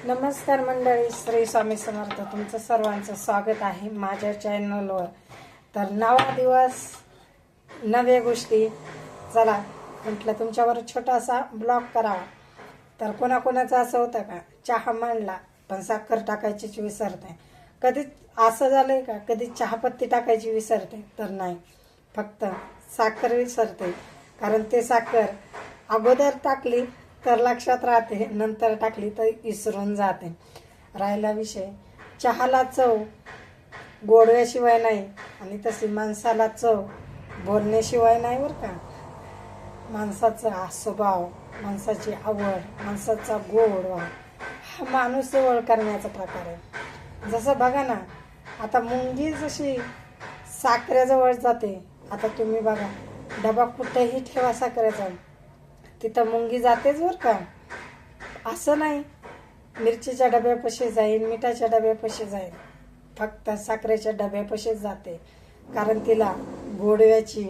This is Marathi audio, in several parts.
नमस्कार मंडळी, श्री स्वामी समर्थ. तुमचं सर्वांचं स्वागत आहे माझ्या चॅनलवर. तर नवा दिवस नव्या गोष्टी, चला म्हटलं तुमच्यावर छोटासा ब्लॉग करावा. तर कोणाकोणाचं असं होतं का, चहा मांडला पण साखर टाकायचीच विसरते. कधी असं झालंय का, कधी चहापत्ती टाकायची विसरते? तर नाही, फक्त साखर विसरते. कारण ते साखर अगोदर टाकली तर लक्षात राहते, नंतर टाकली तर विसरून जाते. राहिला विषय चहाला चव गोडव्याशिवाय नाही, आणि तशी माणसाला चव बोलण्याशिवाय नाही बरं का. माणसाचा स्वभाव, माणसाची आवड, माणसाचा गोडवा हा माणूस जवळ करण्याचा प्रकार आहे. जसं बघा ना, आता मुंगी जशी साखरेजवळ जाते, आता तुम्ही बघा डबा कुठेही ठेवा साखरेचा, तिथं मुंगी जातेच बरं का. असं नाही मिरचीच्या डब्यापाशी जाईल, मिठाच्या डब्यापाशी जाईल, फक्त साखरेच्या डब्यापाशीच जाते. कारण तिला गोडव्याची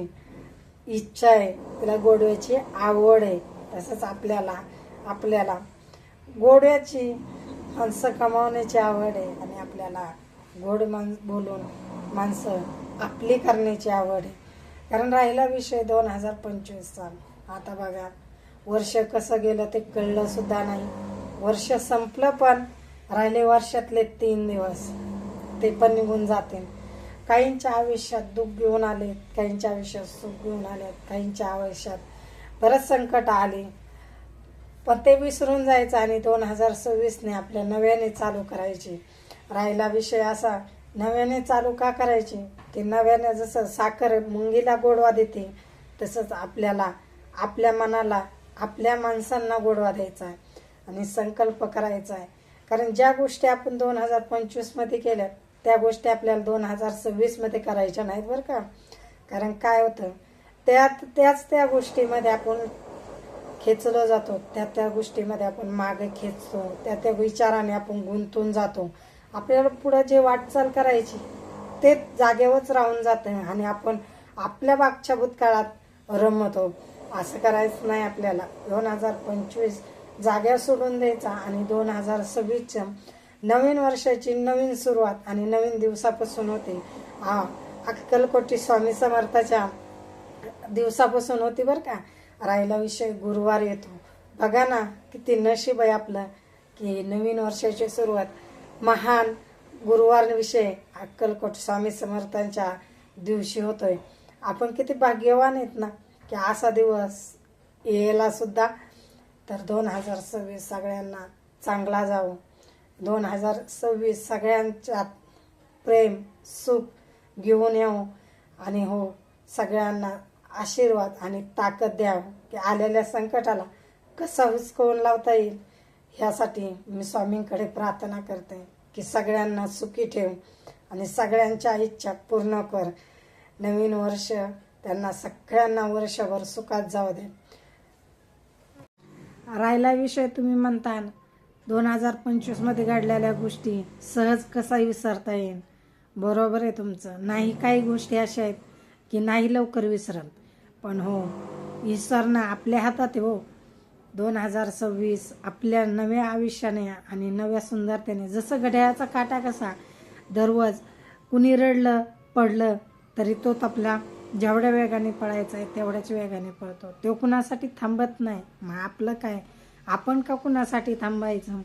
इच्छा आहे, तिला गोडव्याची आवड आहे. तसंच आपल्याला गोडव्याची माणसं कमावण्याची आवड आहे, आणि आपल्याला गोड बोलून माणसं आपली करण्याची आवड आहे. कारण राहिला विषय 2025चा. आता बघा वर्ष कसं गेलं ते कळलं सुद्धा नाही. वर्ष संपलं पण राहिले वर्षातले 3 दिवस, ते पण निघून जाते. काहींच्या आयुष्यात दुःख घेऊन आले, काहींच्या आयुष्यात सुख घेऊन आले, काहींच्या आयुष्यात बरंच संकट आले, पण ते विसरून जायचं आणि 2026ने आपल्या नव्याने चालू करायची. राहिला विषय असा, नव्याने चालू का करायची, की नव्याने जसं साखर मुंगीला गोडवा देते, तसंच आपल्याला, आपल्या मनाला, आपल्या माणसांना गोडवा द्यायचा आहे आणि संकल्प करायचा आहे. कारण ज्या गोष्टी आपण 2025मध्ये केल्या, त्या गोष्टी आपल्याला 2026मध्ये करायच्या नाहीत बरं का. कारण काय होतं, त्या गोष्टीमध्ये आपण खेचलो जातो, त्या गोष्टीमध्ये आपण मागे खेचतो, त्या विचाराने आपण गुंतून जातो. आपल्याला पुढं जे वाटचाल करायची ते जागेवरच राहून जातं, आणि आपण आपल्या मागच्या भूतकाळात रमतो. असं करायचं नाही आपल्याला. 2025 जाग्या सोडून द्यायचा, आणि 2026च्या नवीन वर्षाची नवीन सुरुवात आणि नवीन दिवसापासून होते. अक्कलकोटी स्वामी समर्थाच्या दिवसापासून होती बरं का. राहिला विषय गुरुवार येतो. बघा ना, किती नशीब आहे आपलं की नवीन वर्षाची सुरुवात महान गुरुवार विषय अक्कलकोट स्वामी समर्थांच्या दिवशी होतोय. आपण किती भाग्यवान आहेत ना की असा दिवस यायला सुद्धा. तर 2026 सगळ्यांना चांगला जावो. 2026 सगळ्यांच्यात प्रेम सुख घेऊन येऊ, आणि हो सगळ्यांना आशीर्वाद आणि ताकद द्यावं की आलेल्या संकटाला कसं हुसकवून लावता येईल. ह्यासाठी मी स्वामींकडे प्रार्थना करते की सगळ्यांना सुखी ठेव आणि सगळ्यांच्या इच्छा पूर्ण कर. नवीन वर्ष त्यांना सगळ्यांना वर्षभर सुखात जाऊ दे. राहिला विषय तुम्ही म्हणता 2025मध्ये घडलेल्या गोष्टी सहज कसा विसरता येईल. बरोबर आहे तुमचं. नाही, काही गोष्टी अशा आहेत की नाही लवकर विसरत, पण हो विसरणं आपल्या हातात आहे. हो 2026 आपल्या नव्या आयुष्याने आणि नव्या सुंदरतेने, जसं घड्याळाचा काटा कसा दररोज कुणी रडलं पडलं तरी तो आपला जेवढ्या वेगाने पळायचा आहे तेवढ्याच वेगाने पळतो. तो कुणासाठी थांबत नाही. मग आपलं काय, आपण का कुणासाठी थांबायचं.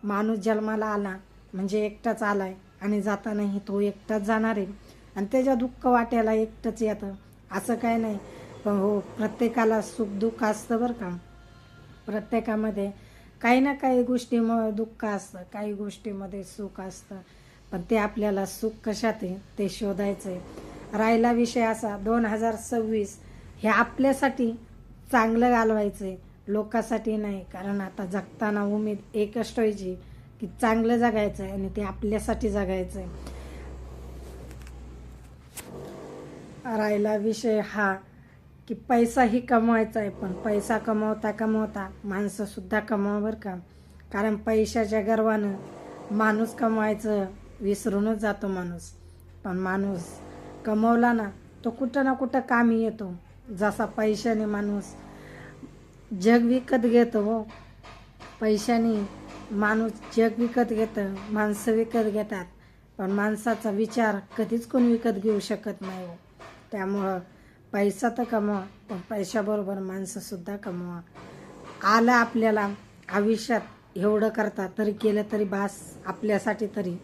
माणूस जन्माला आला म्हणजे एकटाच आलाय, आणि जातानाही तो एकटाच जाणार आहे, आणि त्याच्या दुःख वाट्याला एकटंच येतं असं काय नाही. पण हो प्रत्येकाला सुख दुःख असतं बरं का. प्रत्येकामध्ये काही ना काही गोष्टीमुळे दुःख असतं, काही गोष्टीमध्ये सुख असतं, पण ते आपल्याला सुख कशात आहे ते शोधायचं आहे. राहिला विषय असा, 2026 हे आपल्यासाठी चांगलं घालवायचं आहे, लोकांसाठी नाही. कारण आता जगताना उमेद एकच ठेवायची की चांगलं जगायचं आहे, आणि ते आपल्यासाठी जगायचं आहे. राहिला विषय हा की पैसाही कमवायचा आहे, पण पैसा कमवता कमवता माणसं सुद्धा कमवा बरं का. कारण पैशाच्या गर्वानं माणूस कमवायचं विसरूनच जातो माणूस. पण माणूस कमवला ना तो कुठं ना कुठं कामी येतो. जसा पैशाने माणूस जग विकत घेतो, हो पैशाने माणूस जग विकत घेतं, माणसं विकत घेतात, पण माणसाचा विचार कधीच कोण विकत घेऊ शकत नाही हो. त्यामुळं पैसा तर कमवा, पण पैशाबरोबर माणसंसुद्धा कमवा. आलं आपल्याला आयुष्यात एवढं करता तरी केलं तरी बास आपल्यासाठी तरी.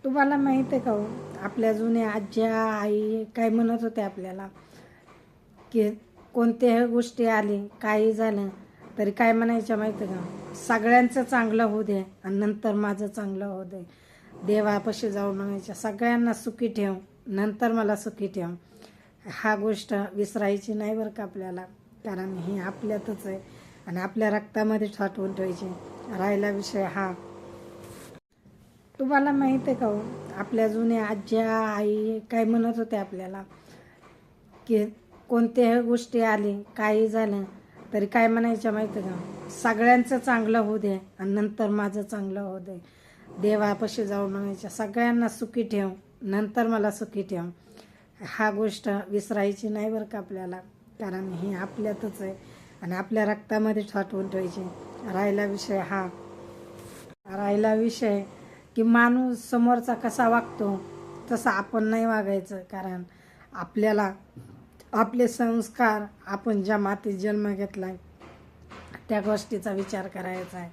तुम्हाला माहीत आहे का हो, आपल्या जुन्या आज्या आई काय म्हणत होत्या आपल्याला, की कोणत्याही गोष्टी आली काही झालं तरी काय म्हणायच्या माहिती आहे का, सगळ्यांचं चांगलं होऊ दे आणि नंतर माझं चांगलं होऊ दे. देवापाशी जाऊन म्हणायच्या सगळ्यांना सुखी ठेव, नंतर मला सुखी ठेव. हा गोष्ट विसरायची नाही बरं का आपल्याला, कारण ही आपल्यातच आहे आणि आपल्या रक्तामध्ये साठवून ठेवायची. राहिला विषय हा, तुम्हाला माहीत आहे का हो, आपल्या जुन्या आज्या आई काय म्हणत होत्या आपल्याला, की कोणत्याही गोष्टी आली काही झालं तरी काय म्हणायच्या माहिती आहे का, सगळ्यांचं चांगलं होऊ दे आणि नंतर माझं चांगलं होऊ दे. देवापाशी जाऊन म्हणायच्या सगळ्यांना सुखी ठेव, नंतर मला सुखी ठेव. हा गोष्ट विसरायची नाही बरं का आपल्याला, कारण ही आपल्यातच आहे आणि आपल्या रक्तामध्ये साठवून ठेवायची. राहिला विषय की माणूस समोरचा कसा वागतो तसं आपण नाही वागायचं, कारण आपल्याला आपले संस्कार, आपण ज्या मातीत जन्म घेतला त्या गोष्टीचा विचार करायचा आहे.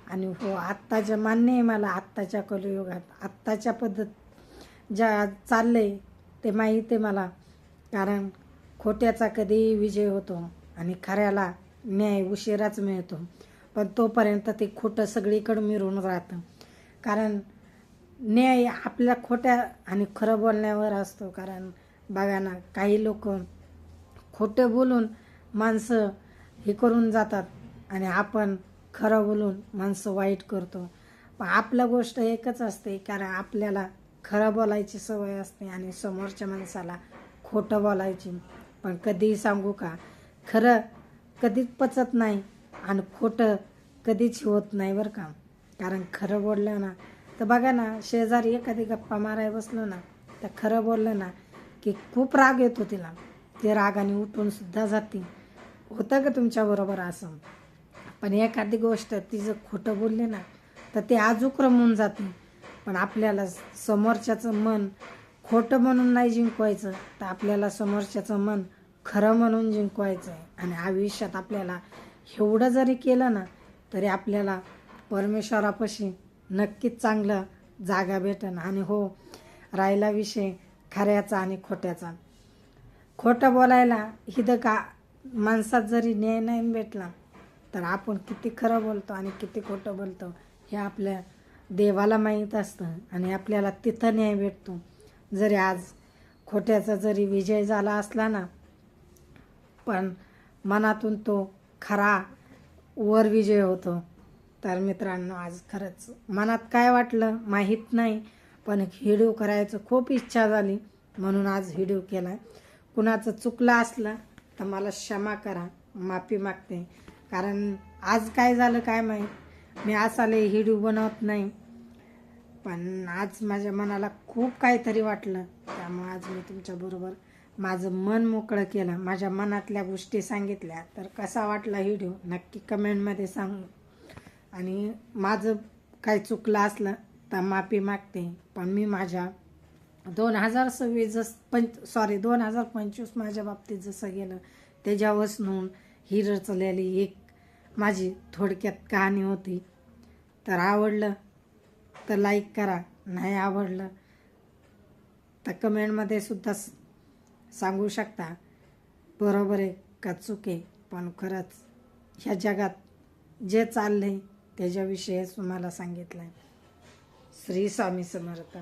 आणि हो, आत्ताच्या मान्य आहे मला, आत्ताच्या कलियुगात आत्ताच्या पद्धत ज्या चाललंय ते माहीत आहे मला, कारण खोट्याचा कधीही विजय होतो आणि खऱ्याला न्याय उशिराच मिळतो, पण तोपर्यंत ते खोटं सगळीकडे मिळून राहतं. कारण न्याय आपल्या खोट्या आणि खरं बोलण्यावर असतो. कारण बघा ना, काही लोक खोटं बोलून माणसं हे करून जातात आणि आपण खरं बोलून माणसं वाईट करतो. पण आपलं गोष्ट एकच असते, कारण आपल्याला खरं बोलायची सवय असते आणि समोरच्या माणसाला खोटं बोलायची. पण कधीही सांगू का, खरं कधीच पचत नाही आणि खोटं कधीच होत नाही बरं का. कारण खरं बोललं ना तर बघा ना, शेजारी एखादी गप्पा मारायला बसलो ना तर खरं बोललं ना की खूप राग येतो तिला, ते रागाने उठून सुद्धा जाते. होतं का तुमच्याबरोबर असं? पण एखादी गोष्ट ती जर खोटं बोलले ना तर ते आजूक रमून जाते. पण आपल्याला समोरच्याचं मन खोटं म्हणून नाही जिंकवायचं, तर आपल्याला समोरच्याचं मन खरं म्हणून जिंकवायचं आहे. आणि आयुष्यात आपल्याला एवढं जरी केलं ना तरी आपल्याला परमेश्वरापाशी नक्कीच चांगलं जागा भेटेन. आणि हो, राहिला विषय खऱ्याचा आणि खोट्याचा, खोटं बोलायला हिथं का माणसात जरी न्याय नाही भेटला तर आपण किती खरं बोलतो आणि किती खोटं बोलतो हे आपल्या देवाला माहीत असतं आणि आपल्याला तिथं न्याय भेटतो. जरी आज खोट्याचा जरी विजय झाला असला ना, पण मनातून तो खरा वर विजय होतो. तर मित्रांनो, आज खरंच मनात काय वाटलं माहीत नाही, पण व्हिडिओ करायचं खूप इच्छा झाली म्हणून आज व्हिडिओ केला. कुणाचं चुकलं असलं तर मला क्षमा करा, माफी मागते. कारण आज काय झालं काय माहीत, मी असाले व्हिडिओ बनवत नाही, पण आज माझ्या मनाला खूप काहीतरी वाटलं, त्यामुळे आज मी तुमच्याबरोबर माझं मन मोकळं केलं, माझ्या मनातल्या गोष्टी सांगितल्या. तर कसा वाटला व्हिडिओ नक्की कमेंटमध्ये सांग. आणि माझं काय चुकलं असलं तर माफी मागते. पण मी माझ्या 2025 माझ्या बाबतीत जसं गेलं त्याच्यापासून ही रचलेली एक माझी थोडक्यात कहाणी होती. तर आवडलं तर लाईक करा, नाही आवडलं तर कमेंटमध्ये सुद्धा सांगू शकता, बरोबर आहे का चूक आहे. पण खरंच ह्या जगात जे चाललंय त्याच्याविषयीच तुम्हाला सांगितलं आहे. श्री स्वामी समर्थ.